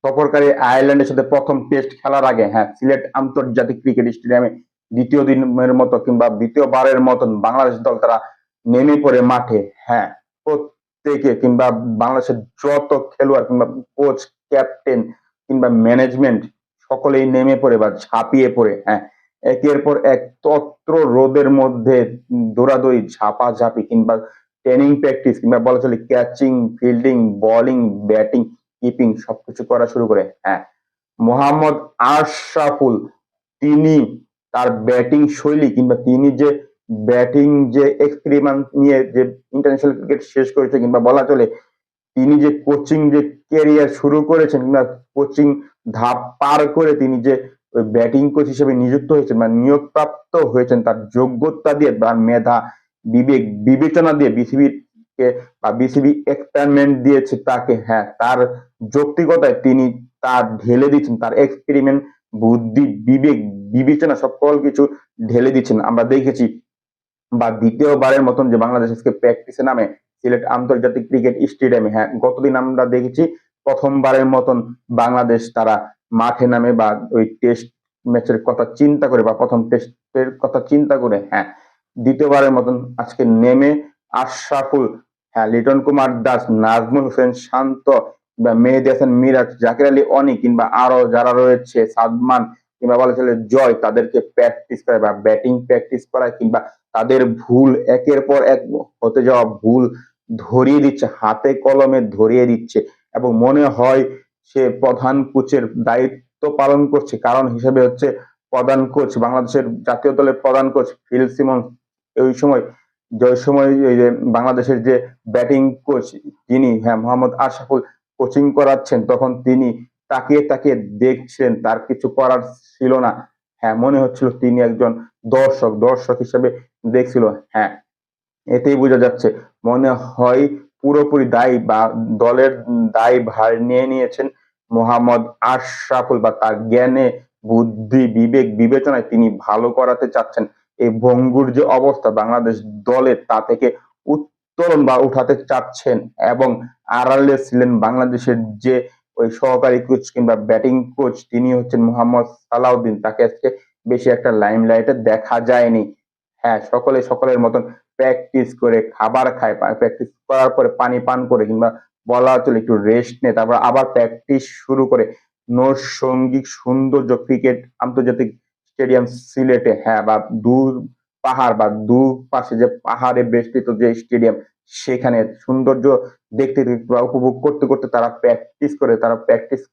সফরকারী আয়ারল্যান্ডের সাথে প্রথম টেস্ট খেলার আগে সিলেট আন্তর্জাতিক ক্রিকেট স্টেডিয়ামে দ্বিতীয় দিনের মতো কিংবা দ্বিতীয়বারের মতন বাংলাদেশ দল তারা নেমে পড়ে মাঠে। প্রত্যেকে কিংবা বাংলাদেশের যত খেলোয়াড় কিংবা কোচ, ক্যাপ্টেন কিংবা ম্যানেজমেন্ট সকলেই নেমে পড়ে বা ঝাঁপিয়ে পড়ে একের পর এক তত্র রোদের মধ্যে দৌড়াদৌড়ি, ঝাঁপাঝাঁপি কিংবা ট্রেনিং প্র্যাকটিস কিংবা বলা চলে catching, fielding, bowling, batting, keeping সবকিছু করা শুরু করে। মোহাম্মদ আশরাফুল তিনি তার ব্যাটিং শৈলী কিংবা তিনি যে ব্যাটিং যে এক্সপেরিমেন্ট নিয়ে যে ইন্টারন্যাশনাল ক্রিকেট শেষ করেছে কিংবা বলা চলে তিনি যে কোচিং যে ক্যারিয়ার শুরু করেছেন কিংবা কোচিং ধাপ পার করে তিনি যে ব্যাটিং কোচ হিসেবে নিযুক্ত হয়েছেন বা নিয়োগপ্রাপ্ত হয়েছেন তার যোগ্যতা দিয়ে বা মেধা, বিবেক, বিবেচনা দিয়ে বিসিবিকে বা বিসিবি এক্সপেরিমেন্ট দিয়েছে তাকে। তার যৌক্তিকতায় তিনি তার ঢেলে দিচ্ছেন, তার এক্সপেরিমেন্ট, বুদ্ধি, বিবেক, বিবেচনা সকল কিছু ঢেলে দিচ্ছেন। আমরা দেখেছি বা দ্বিতীয়বারের মতন যে বাংলাদেশ আজকে প্র্যাকটিসে নামে সিলেট আন্তর্জাতিক ক্রিকেট স্টেডিয়ামে। গতদিন আমরা দেখেছি প্রথমবারের মতন বাংলাদেশ তারা মাঠে নামে বা ওই টেস্ট ম্যাচের কথা চিন্তা করে বা প্রথম টেস্টের কথা চিন্তা করে দ্বিতীয়বারের মতন আজকে নেমে আশরাফুল, লিটন কুমার দাস, নাজমুল হোসেন শান্ত বা মেহেদী হাসান মিরাজ, জাকির আলী অনি কিংবা আরো যারা রয়েছে সাদমান কিংবা বলা চলে জয় তাদেরকে প্র্যাকটিস করে বা ব্যাটিং প্র্যাকটিস করায় কিংবা তাদের ভুল একের পর এক হতে যাওয়া ভুল ধরিয়ে দিচ্ছে, হাতে কলমে ধরিয়ে দিচ্ছে এবং মনে হয় সে প্রধান কোচের দায়িত্ব পালন করছে। কারণ হিসেবে হচ্ছে প্রধান কোচ, বাংলাদেশের জাতীয় দলের প্রধান কোচ ফিল সিমন্স ওই সময় বাংলাদেশের যে ব্যাটিং কোচ যিনি মোহাম্মদ আশরাফুল কোচিং করাচ্ছেন তখন তিনি তাকিয়ে তাকিয়ে দেখছিলেন, তার কিছু করার ছিল না। মনে হচ্ছিল তিনি একজন দর্শক হিসেবে দেখছিল। এতেই বোঝা যাচ্ছে মনে হয় পুরোপুরি দায়ী বা দলের দায় ভার নিয়ে নিয়েছেন মোহাম্মদ আশরাফুল বা তার জ্ঞানে, বুদ্ধি, বিবেক, বিবেচনায় তিনি ভালো করাতে চাচ্ছেন। এই ভঙ্গুর যে অবস্থা বাংলাদেশ দলের তা থেকে উত্তরণ বা উঠাতে চাচ্ছেন এবং আড়ালে ছিলেন বাংলাদেশের যে ওই সহকারী কোচ কিংবা ব্যাটিং কোচ তিনি হচ্ছেন মোহাম্মদ সালাউদ্দিন। তাকে আজকে বেশি একটা লাইমলাইটে দেখা যায়নি। সকলের মতন প্র্যাকটিস করে খাবার খায়, প্র্যাকটিস করার পরে পানি পান করে কিংবা বলা চলে একটু রেস্ট নেয়, তারপর আবার প্র্যাকটিস শুরু করে নৈসর্গিক সৌন্দর্য ক্রিকেট আন্তর্জাতিক স্টেডিয়াম সিলেটে বা দূর পাহাড় বা দু পাশে যে পাহাড়ে বেষ্টিত যে স্টেডিয়াম সেখানে সৌন্দর্য দেখতে দেখতে বা উপভোগ করতে করতে তারা প্র্যাকটিস